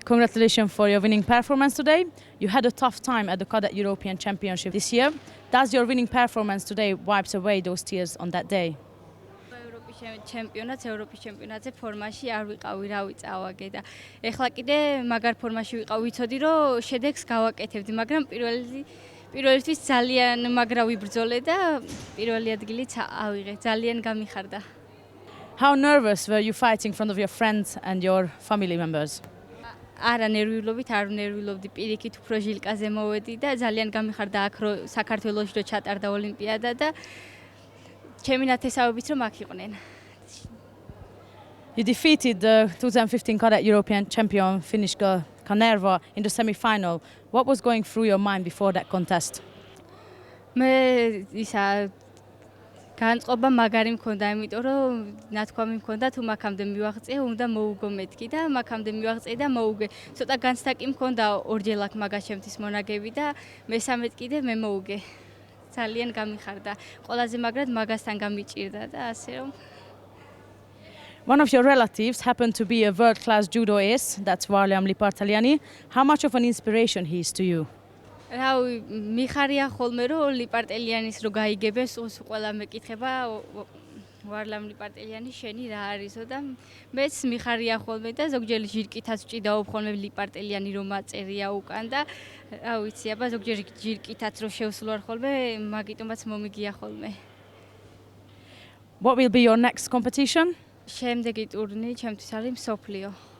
Congratulations for your winning performance today. You had a tough time at the Cadet European Championship this year. Does your winning performance today wipes away those tears on that day? ჩემპიონატზე ჩემპიონატზე ფორმაში არ ვიყავი, რა ვიწავაგე და ეხლა კიდე მაგარ ფორმაში ვიყავ, ვიცოდი რომ შედეგს გავაკეთებდი, მაგრამ პირველისთვის ძალიან მაგრა ვიბრძოლე და პირველი ადგილიც ავიღე, ძალიან გამიხარდა. How nervous were you fighting in front of your friends and your family members? არა ნერვიულობით არ ვნერვიულობდი, პირიქით უფრო ჟილკაზე მოვედი და ძალიან გამიხარდა აქ რომ საქართველოში რომ ჩატარდა ოლიმპიადა და ჩემი ნათესავებით რომ აქ იყვნენ. You defeated the 2015 Cadet European champion Finnish girl Kanerva in the semi-final. What was going through your mind before that contest? მე ისა განწყობა მაგარი მქონდა, იმიტომ რომ ნათქვამი მქონდა თუ მაგამდე მივაღწია, უნდა მოუგო მეთქი და მაგამდე მივაღწია და მოუგე. ცოტა განცდა კი მქონდა ორჯერ აქ მაგას ჩემთვის მონაგები და მესამედ კიდე მე მოუგე. ძალიან გამიხარდა. ყველაზე მაგრად მაგასთან გამიჭირდა და ასე რომ One of your relatives happened to be a world-class judo ace, that's Varlam Lipartaliani. How much of an inspiration he is to you? რავი, მიხარია ხოლმე რომ ლიპარტელიანის რო გაიგებეს, ყველა მეკითხება ვარლამ ლიპარტელიანი შენი რა არისო და მეც მიხარია ხოლმე და ზოგჯერ ჟირკითაც ვჭიდაობ ხოლმე ლიპარტელიანი რომ აწერია უკან და რა ვიცი, აბა ზოგჯერ ჟირკითაც რო შევსულ ვარ ხოლმე, მაგიტომაც მომიგია ხოლმე. What will be your next competition? შემდეგი ტურნირი ჩემთვის არის მსოფლიო.